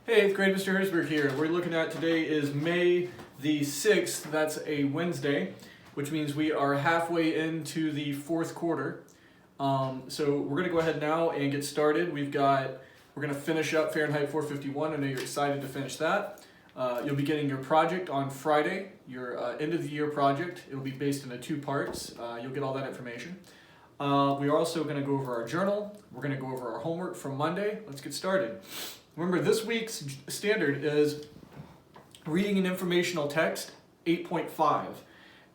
Hey, 8th grade, Mr. Herzberg here. We're looking at today is May the 6th. That's a Wednesday, which means we are halfway into the fourth quarter. So we're going to go ahead now and get started. We're going to finish up Fahrenheit 451. I know you're excited to finish that. You'll be getting your project on Friday, your end of the year project. It'll be based into two parts. You'll get all that information. We are also going to go over our journal. We're going to go over our homework from Monday. Let's get started. Remember, this week's standard is reading an informational text 8.5.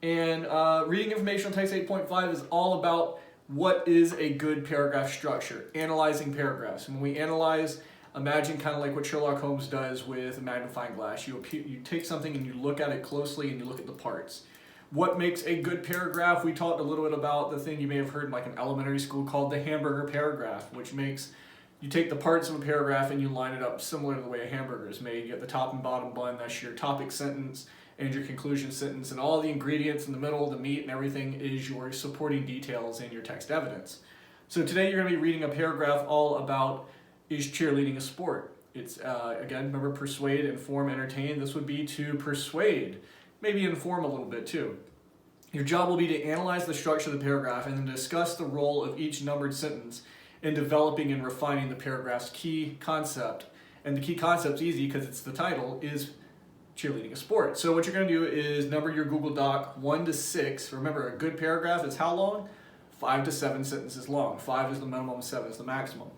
And reading informational text 8.5 is all about what is a good paragraph structure, analyzing paragraphs. And when we analyze, imagine kind of like what Sherlock Holmes does with a magnifying glass. You take something and you look at it closely and you look at the parts. What makes a good paragraph? We talked a little bit about the thing you may have heard in like an elementary school called the hamburger paragraph, which makes you take the parts of a paragraph and you line it up similar to the way a hamburger is made. You get the top and bottom bun, that's your topic sentence and your conclusion sentence, and all the ingredients in the middle, the meat and everything is your supporting details and your text evidence. So today you're going to be reading a paragraph all about is cheerleading a sport. It's, again, remember persuade, inform, entertain. This would be to persuade, maybe inform a little bit too. Your job will be to analyze the structure of the paragraph and then discuss the role of each numbered sentence in developing and refining the paragraph's key concept. And the key concept's easy because it's the title, is cheerleading a sport. So what you're going to do is number your Google Doc 1 to 6. Remember, a good paragraph is how long? 5 to 7 sentences long. 5 is the minimum, 7 is the maximum.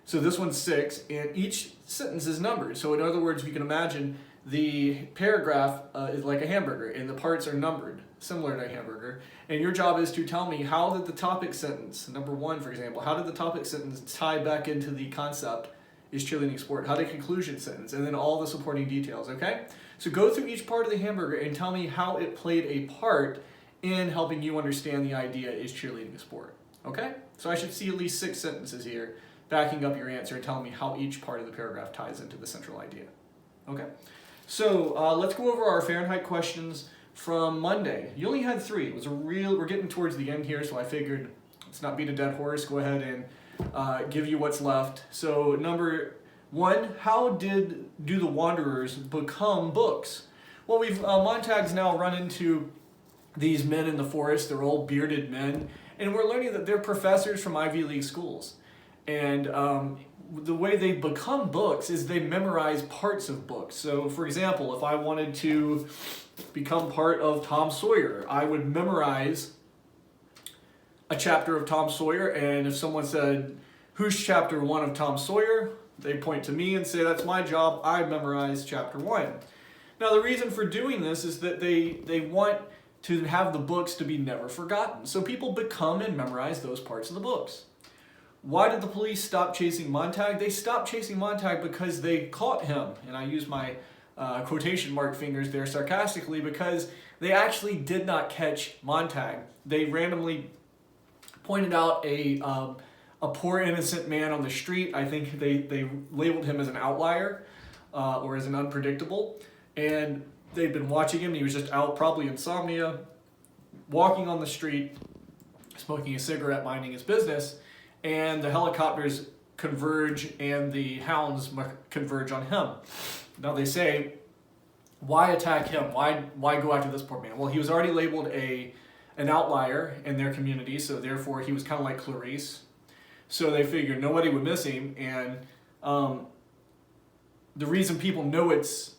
So this one's 6, and each sentence is numbered. So in other words, you can imagine the paragraph is like a hamburger, and the parts are numbered, similar to a hamburger. And your job is to tell me how did the topic sentence, number 1 for example, how did the topic sentence tie back into the concept is cheerleading sport? How did conclusion sentence? And then all the supporting details, okay? So go through each part of the hamburger and tell me how it played a part in helping you understand the idea is cheerleading a sport, okay? So I should see at least 6 sentences here backing up your answer and telling me how each part of the paragraph ties into the central idea, okay? So let's go over our Fahrenheit questions from Monday. You only had 3. It was we're getting towards the end here, so I figured let's not beat a dead horse. Go ahead and give you what's left. So number 1, how do the wanderers become books? Well, we've Montag's now run into these men in the forest. They're old bearded men, and we're learning that they're professors from Ivy League schools. And the way they become books is they memorize parts of books. So, for example, if I wanted to become part of Tom Sawyer, I would memorize a chapter of Tom Sawyer, and if someone said, who's chapter 1 of Tom Sawyer? They point to me and say, that's my job, I memorized chapter 1. Now, the reason for doing this is that they want to have the books to be never forgotten. So people become and memorize those parts of the books. Why did the police stop chasing Montag? They stopped chasing Montag because they caught him. And I use my quotation mark fingers there sarcastically because they actually did not catch Montag. They randomly pointed out a poor innocent man on the street. I think they labeled him as an outlier or as an unpredictable. And they'd been watching him. He was just out, probably insomnia, walking on the street, smoking a cigarette, minding his business. And the helicopters converge and the hounds converge on him. Now they say, why attack him? Why go after this poor man? Well, he was already labeled an outlier in their community, so therefore he was kind of like Clarice. So they figured nobody would miss him, and the reason people know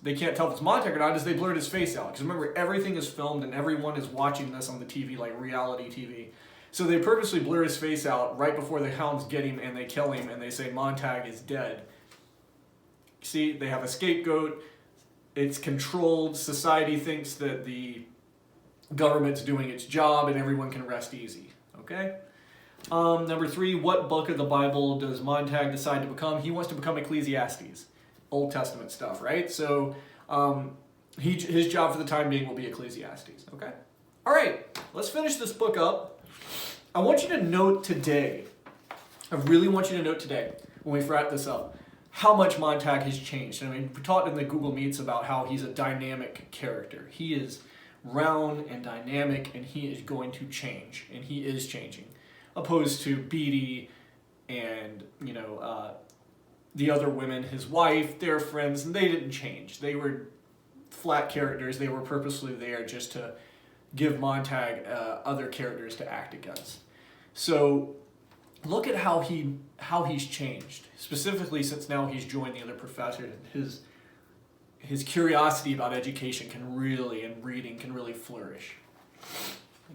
they can't tell if it's Montag or not is they blurred his face out. Because remember, everything is filmed and everyone is watching this on the TV, like reality TV. So they purposely blur his face out right before the hounds get him and they kill him and they say Montag is dead. See, they have a scapegoat. It's controlled. Society thinks that the government's doing its job and everyone can rest easy. Okay? Number 3, what book of the Bible does Montag decide to become? He wants to become Ecclesiastes. Old Testament stuff, right? So his job for the time being will be Ecclesiastes. Okay? All right, let's finish this book up. I want you to note today, I really want you to note today, when we wrap this up, how much Montag has changed. I mean, we talked in the Google Meets about how he's a dynamic character. He is round and dynamic, and he is going to change, and he is changing, opposed to Beatty and, the other women, his wife, their friends, and they didn't change. They were flat characters. They were purposely there just to give Montag other characters to act against. So look at how he's changed, specifically since now he's joined the other professors. His curiosity about education and reading can really flourish.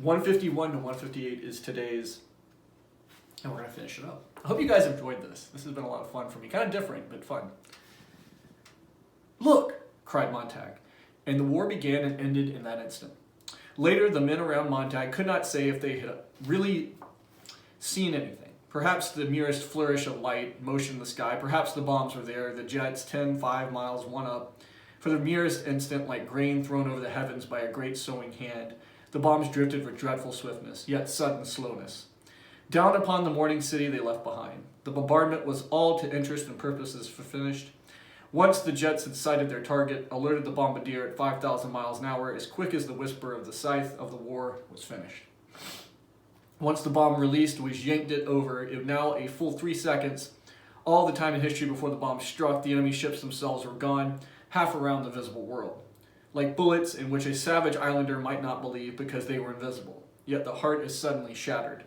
151 to 158 is today's, and we're going to finish it up. I hope you guys enjoyed this. This has been a lot of fun for me. Kind of different, but fun. "Look!" cried Montag, and the war began and ended in that instant. Later, the men around Montag could not say if they had really seen anything. Perhaps the merest flourish of light, motion in the sky. Perhaps the bombs were there, the jets 10, 5 miles, one up. For the merest instant, like grain thrown over the heavens by a great sowing hand, the bombs drifted with dreadful swiftness, yet sudden slowness. Down upon the morning city they left behind. The bombardment was all to interest and purposes finished. Once the jets had sighted their target, alerted the bombardier at 5,000 miles an hour, as quick as the whisper of the scythe of the war was finished. Once the bomb released, which yanked it over, it now a full 3 seconds. All the time in history before the bomb struck, the enemy ships themselves were gone, half around the visible world. Like bullets in which a savage islander might not believe because they were invisible, yet the heart is suddenly shattered.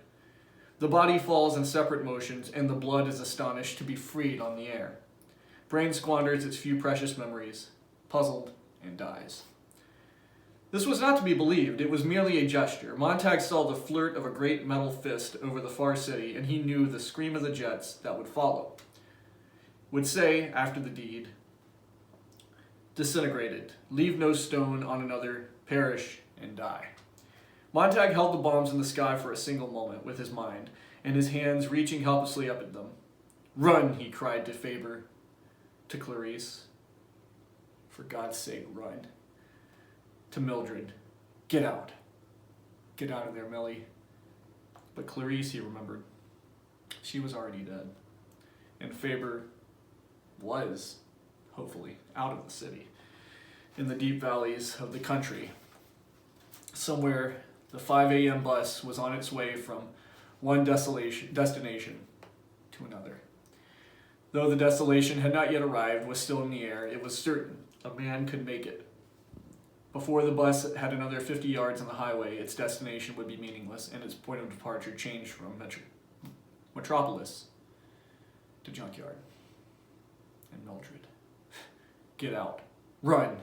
The body falls in separate motions, and the blood is astonished to be freed on the air. Brain squanders its few precious memories, puzzled, and dies. This was not to be believed. It was merely a gesture. Montag saw the flirt of a great metal fist over the far city, and he knew the scream of the jets that would follow. Would say, after the deed, "Disintegrated, leave no stone on another, perish and die." Montag held the bombs in the sky for a single moment with his mind, and his hands reaching helplessly up at them. "Run," he cried to Faber, to Clarice. "For God's sake, run." To Mildred, "Get out. Get out of there, Millie." But Clarice, he remembered, she was already dead. And Faber was, hopefully, out of the city, in the deep valleys of the country. Somewhere, the 5 a.m. bus was on its way from one destination to another. Though the desolation had not yet arrived, was still in the air, it was certain a man could make it. Before the bus had another 50 yards on the highway, its destination would be meaningless, and its point of departure changed from metropolis to junkyard. And Mildred, "Get out. Run."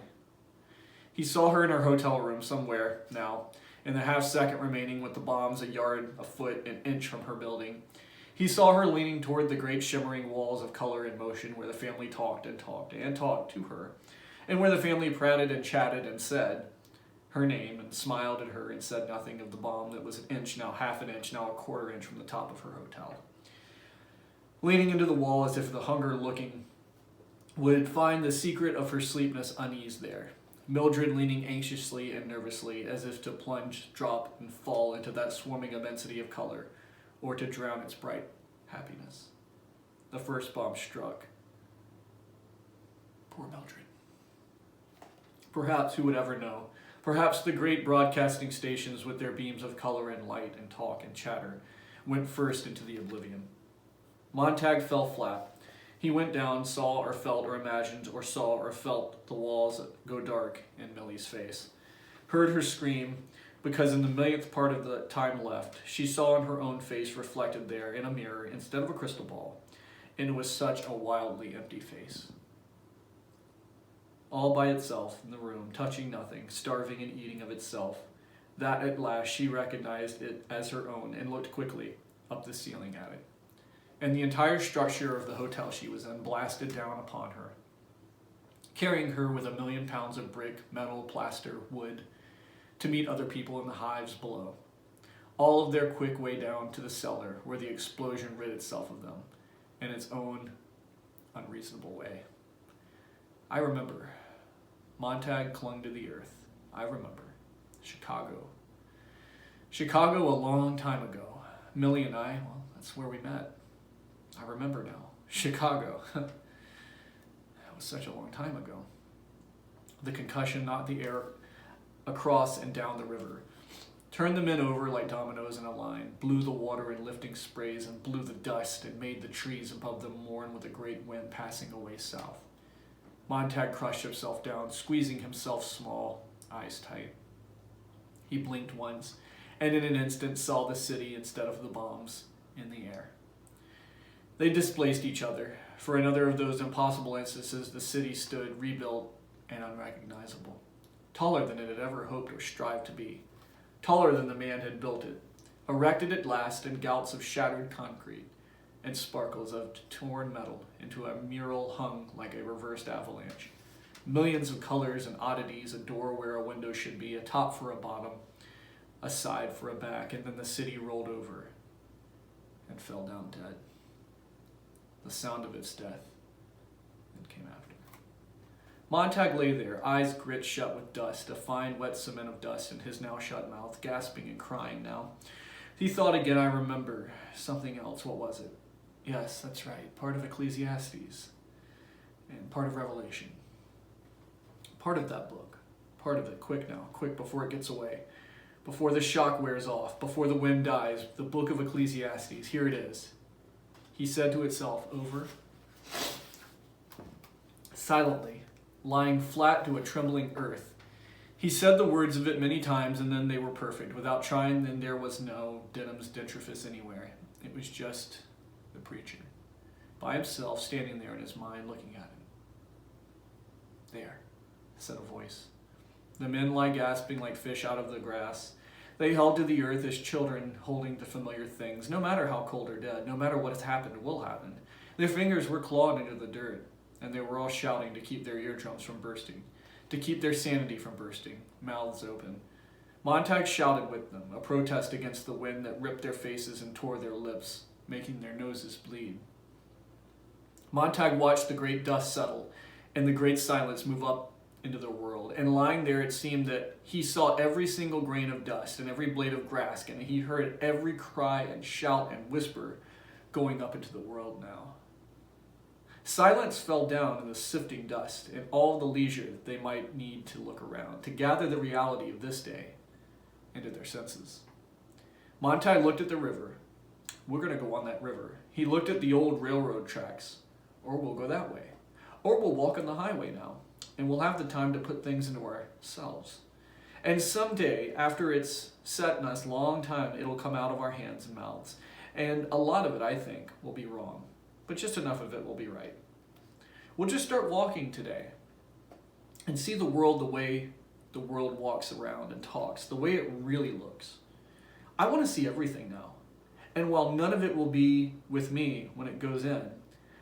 He saw her in her hotel room somewhere now, in the half second remaining with the bombs a yard, a foot, an inch from her building. He saw her leaning toward the great shimmering walls of color and motion where the family talked and talked and talked to her, and where the family prated and chatted and said her name and smiled at her and said nothing of the bomb that was an inch, now half an inch, now a quarter inch from the top of her hotel. Leaning into the wall as if the hunger looking would find the secret of her sleepless unease there. Mildred leaning anxiously and nervously as if to plunge, drop, and fall into that swarming immensity of color, or to drown its bright happiness. The first bomb struck. Poor Mildred. Perhaps, who would ever know, perhaps the great broadcasting stations with their beams of color and light and talk and chatter went first into the oblivion. Montag fell flat. He went down, saw or felt or imagined or saw or felt the walls go dark in Millie's face. Heard her scream, because in the millionth part of the time left, she saw in her own face reflected there in a mirror instead of a crystal ball, and it was such a wildly empty face. All by itself in the room, touching nothing, starving and eating of itself, that at last she recognized it as her own and looked quickly up the ceiling at it. And the entire structure of the hotel she was in blasted down upon her, carrying her with 1,000,000 pounds of brick, metal, plaster, wood, to meet other people in the hives below. All of their quick way down to the cellar where the explosion rid itself of them in its own unreasonable way. I remember. Montag clung to the earth. I remember. Chicago. Chicago a long time ago. Millie and I, well, that's where we met. I remember now. Chicago. That was such a long time ago. The concussion knocked the air across and down the river, turned the men over like dominoes in a line, blew the water in lifting sprays, and blew the dust, and made the trees above them mourn with a great wind passing away south. Montag crushed himself down, squeezing himself small, eyes tight. He blinked once, and in an instant saw the city instead of the bombs in the air. They displaced each other. For another of those impossible instances, the city stood rebuilt and unrecognizable, taller than it had ever hoped or strived to be, taller than the man had built it, erected at last in gouts of shattered concrete and sparkles of torn metal into a mural hung like a reversed avalanche. Millions of colors and oddities, a door where a window should be, a top for a bottom, a side for a back, and then the city rolled over and fell down dead. The sound of its death then came after. Montag lay there, eyes grit shut with dust, a fine wet cement of dust in his now shut mouth, gasping and crying now. He thought again, I remember something else. What was it? Yes, that's right. Part of Ecclesiastes and part of Revelation. Part of that book. Part of it. Quick now. Quick before it gets away. Before the shock wears off. Before the wind dies. The book of Ecclesiastes. Here it is. He said to itself over, silently, lying flat to a trembling earth. He said the words of it many times, and then they were perfect. Without trying, then there was no Denham's dentrifice anywhere. It was just the preacher, by himself, standing there in his mind, looking at him. There, said a voice. The men lie gasping like fish out of the grass. They held to the earth as children holding to familiar things, no matter how cold or dead, no matter what has happened or will happen. Their fingers were clawed into the dirt, and they were all shouting to keep their eardrums from bursting, to keep their sanity from bursting, mouths open. Montag shouted with them, a protest against the wind that ripped their faces and tore their lips, making their noses bleed. Montag watched the great dust settle and the great silence move up into the world, and lying there it seemed that he saw every single grain of dust and every blade of grass, and he heard every cry and shout and whisper going up into the world now. Silence fell down in the sifting dust and all the leisure that they might need to look around, to gather the reality of this day into their senses. Montag looked at the river. We're going to go on that river. He looked at the old railroad tracks. Or we'll go that way. Or we'll walk on the highway now. And we'll have the time to put things into ourselves. And someday, after it's set in us a long time, it'll come out of our hands and mouths. And a lot of it, I think, will be wrong. But just enough of it will be right. We'll just start walking today and see the world the way the world walks around and talks, the way it really looks. I want to see everything now. And while none of it will be with me when it goes in,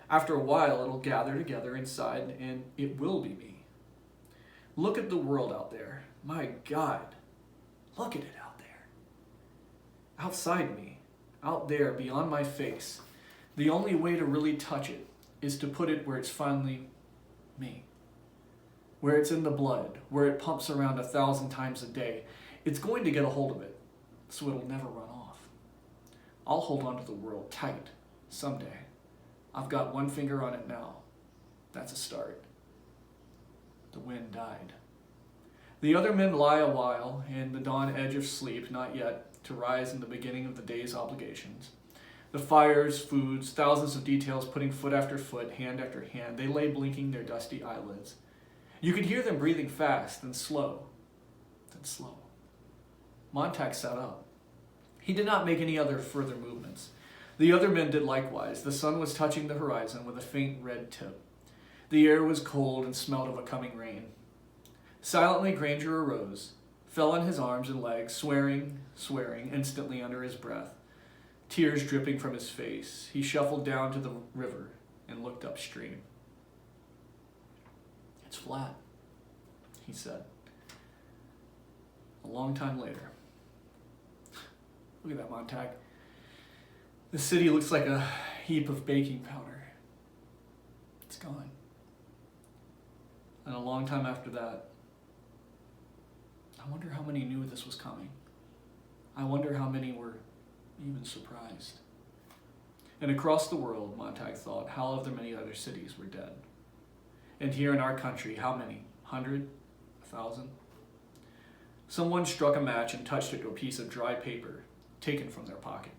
after a while it'll gather together inside and it will be me. Look at the world out there. My God, look at it out there. Outside me, out there beyond my face. The only way to really touch it is to put it where it's finally me. Where it's in the blood, where it pumps around 1,000 times a day. It's going to get a hold of it, so it'll never run off. I'll hold on to the world tight someday. I've got one finger on it now. That's a start. The wind died. The other men lie a while in the dawn edge of sleep, not yet to rise in the beginning of the day's obligations. The fires, foods, thousands of details putting foot after foot, hand after hand, they lay blinking their dusty eyelids. You could hear them breathing fast, then slow, then slow. Montag sat up. He did not make any other further movements. The other men did likewise. The sun was touching the horizon with a faint red tip. The air was cold and smelled of a coming rain. Silently Granger arose, fell on his arms and legs, swearing instantly under his breath. Tears dripping from his face, he shuffled down to the river and looked upstream. It's flat, he said. A long time later. Look at that, Montag. The city looks like a heap of baking powder. It's gone. And a long time after that, I wonder how many knew this was coming. I wonder how many were even surprised. And across the world, Montag thought, how other many other cities were dead. And here in our country, how many? 100? 1,000? Someone struck a match and touched it to a piece of dry paper taken from their pocket,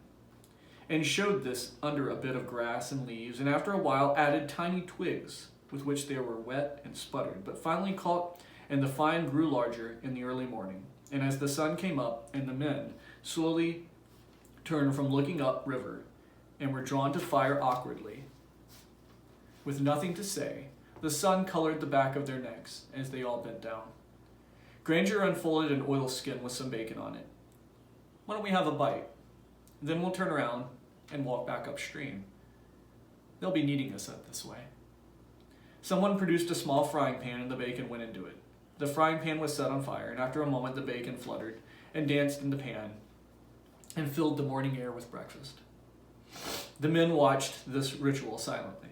and showed this under a bit of grass and leaves, and after a while added tiny twigs with which they were wet and sputtered, but finally caught, and the find grew larger in the early morning. And as the sun came up, and the men slowly turned from looking up river, and were drawn to fire awkwardly, with nothing to say, the sun colored the back of their necks as they all bent down. Granger unfolded an oilskin with some bacon on it. Why don't we have a bite? Then we'll turn around and walk back upstream. They'll be needing us up this way. Someone produced a small frying pan and the bacon went into it. The frying pan was set on fire, and after a moment the bacon fluttered and danced in the pan and filled the morning air with breakfast. The men watched this ritual silently.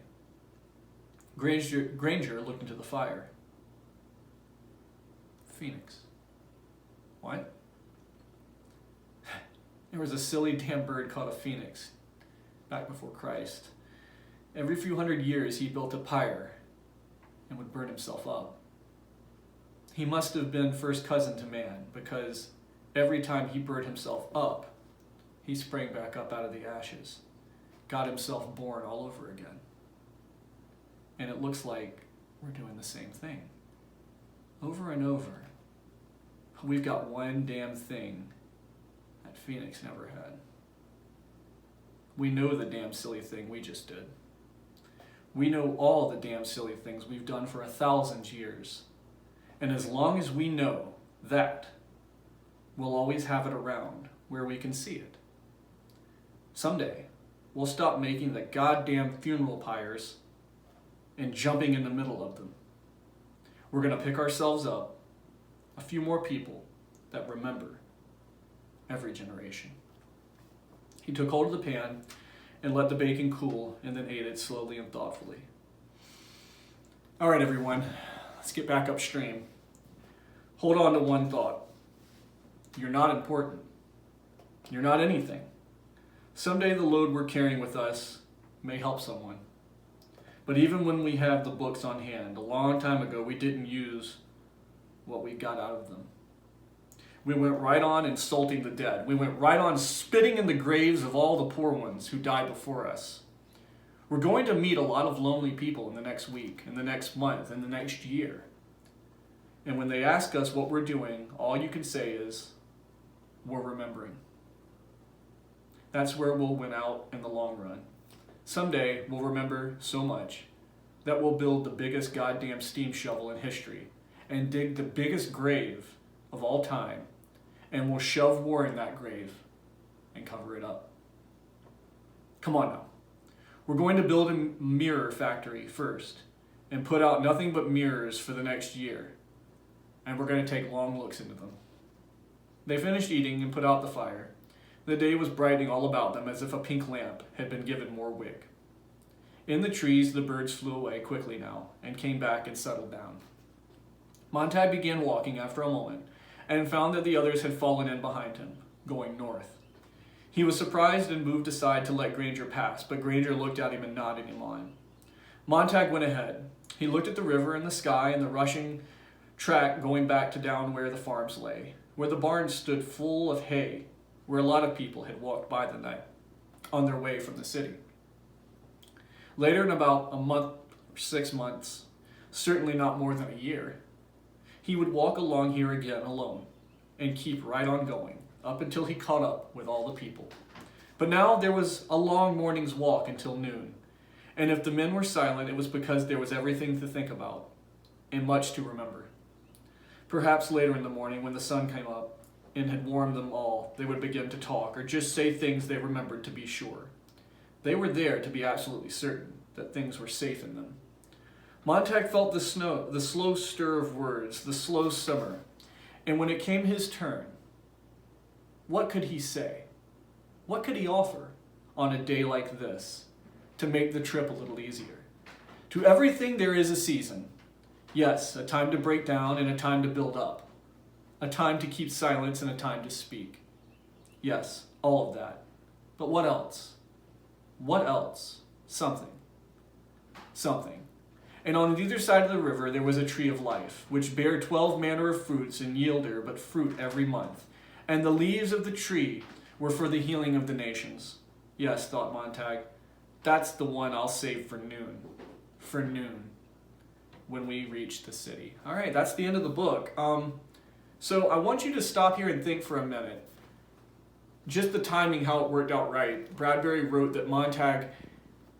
Granger looked into the fire. Phoenix. What? There was a silly damn bird called a phoenix back before Christ. Every few hundred years he built a pyre and would burn himself up. He must have been first cousin to man, because every time he burned himself up, he sprang back up out of the ashes, got himself born all over again. And it looks like we're doing the same thing. Over and over. We've got one damn thing that Phoenix never had. We know the damn silly thing we just did. We know all the damn silly things we've done for 1,000 years. And as long as we know that, we'll always have it around where we can see it. Someday, we'll stop making the goddamn funeral pyres and jumping in the middle of them. We're going to pick ourselves up, a few more people that remember every generation. He took hold of the pan and let the bacon cool, and then ate it slowly and thoughtfully. All right, everyone, let's get back upstream. Hold on to one thought. You're not important. You're not anything. Someday the load we're carrying with us may help someone. But even when we have the books on hand, a long time ago we didn't use what we got out of them. We went right on insulting the dead. We went right on spitting in the graves of all the poor ones who died before us. We're going to meet a lot of lonely people in the next week, in the next month, in the next year. And when they ask us what we're doing, all you can say is, we're remembering. That's where we'll win out in the long run. Someday we'll remember so much that we'll build the biggest goddamn steam shovel in history and dig the biggest grave of all time, and we'll shove war in that grave and cover it up. Come on now. We're going to build a mirror factory first and put out nothing but mirrors for the next year, and we're going to take long looks into them. They finished eating and put out the fire. The day was brightening all about them as if a pink lamp had been given more wick. In the trees, the birds flew away quickly now and came back and settled down. Montag began walking after a moment and found that the others had fallen in behind him, going north. He was surprised and moved aside to let Granger pass, but Granger looked at him and nodded him on. Montag went ahead. He looked at the river and the sky and the rushing track going back to down where the farms lay, where the barns stood full of hay, where a lot of people had walked by the night on their way from the city. Later, in about a month or 6 months, certainly not more than a year, he would walk along here again alone and keep right on going up until he caught up with all the people. But now there was a long morning's walk until noon, and if the men were silent, it was because there was everything to think about and much to remember. Perhaps later in the morning, when the sun came up and had warmed them all, they would begin to talk or just say things they remembered to be sure. They were there to be absolutely certain that things were safe in them. Montag felt the slow stir of words, the slow simmer, and when it came his turn, what could he say? What could he offer on a day like this to make the trip a little easier? To everything there is a season. Yes, a time to break down and a time to build up. A time to keep silence and a time to speak. Yes, all of that. But what else? What else? Something. Something. And on either side of the river there was a tree of life, which bare 12 manner of fruits, and yielded but fruit every month. And the leaves of the tree were for the healing of the nations. Yes, thought Montag, that's the one I'll save for noon. For noon, when we reach the city. All right, that's the end of the book. So I want you to stop here and think for a minute. Just the timing, how it worked out right. Bradbury wrote that Montag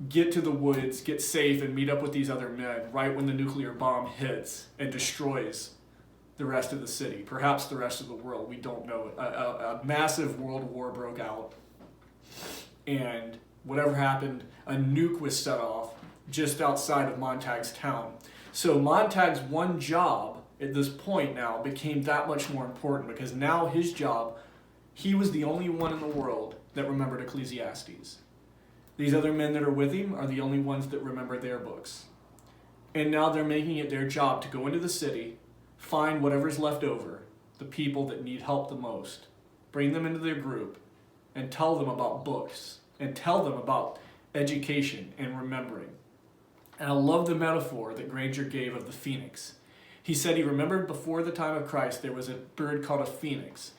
get to the woods, get safe, and meet up with these other men right when the nuclear bomb hits and destroys the rest of the city, perhaps the rest of the world. We don't know. A massive world war broke out, and whatever happened, a nuke was set off just outside of Montag's town. So Montag's one job at this point now became that much more important, because now his job, he was the only one in the world that remembered Ecclesiastes. These other men that are with him are the only ones that remember their books. And now they're making it their job to go into the city, find whatever's left over, the people that need help the most, bring them into their group, and tell them about books, and tell them about education and remembering. And I love the metaphor that Granger gave of the phoenix. He said he remembered before the time of Christ there was a bird called a phoenix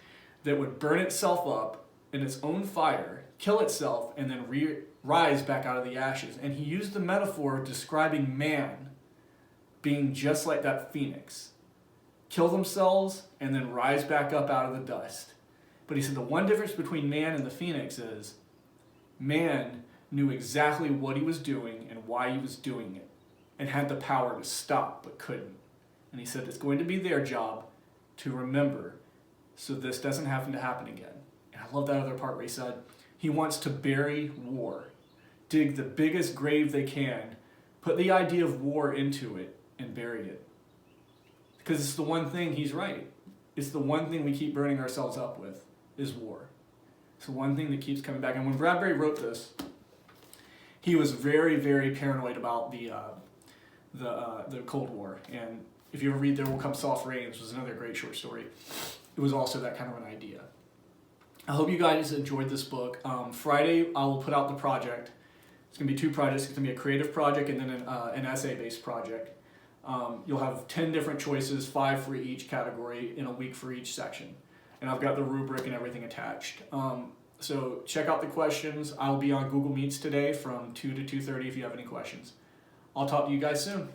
that would burn itself up in its own fire, kill itself, and then rise back out of the ashes. And he used the metaphor describing man being just like that phoenix. Kill themselves and then rise back up out of the dust. But he said the one difference between man and the phoenix is man knew exactly what he was doing and why he was doing it, and had the power to stop but couldn't. And he said it's going to be their job to remember so this doesn't happen again. And I love that other part where he said he wants to bury war, dig the biggest grave they can, put the idea of war into it, and bury it. Because it's the one thing, he's right, it's the one thing we keep burning ourselves up with, is war. It's the one thing that keeps coming back. And when Bradbury wrote this, he was very, very paranoid about the Cold War. And if you ever read There Will Come Soft Rains, which was another great short story, it was also that kind of an idea. I hope you guys enjoyed this book. Friday, I will put out the project. It's going to be 2 projects. It's going to be a creative project and then an essay-based project. You'll have 10 different choices, 5 for each category, in a week for each section. And I've got the rubric and everything attached. So check out the questions. I'll be on Google Meets today from 2 to 2:30 if you have any questions. I'll talk to you guys soon.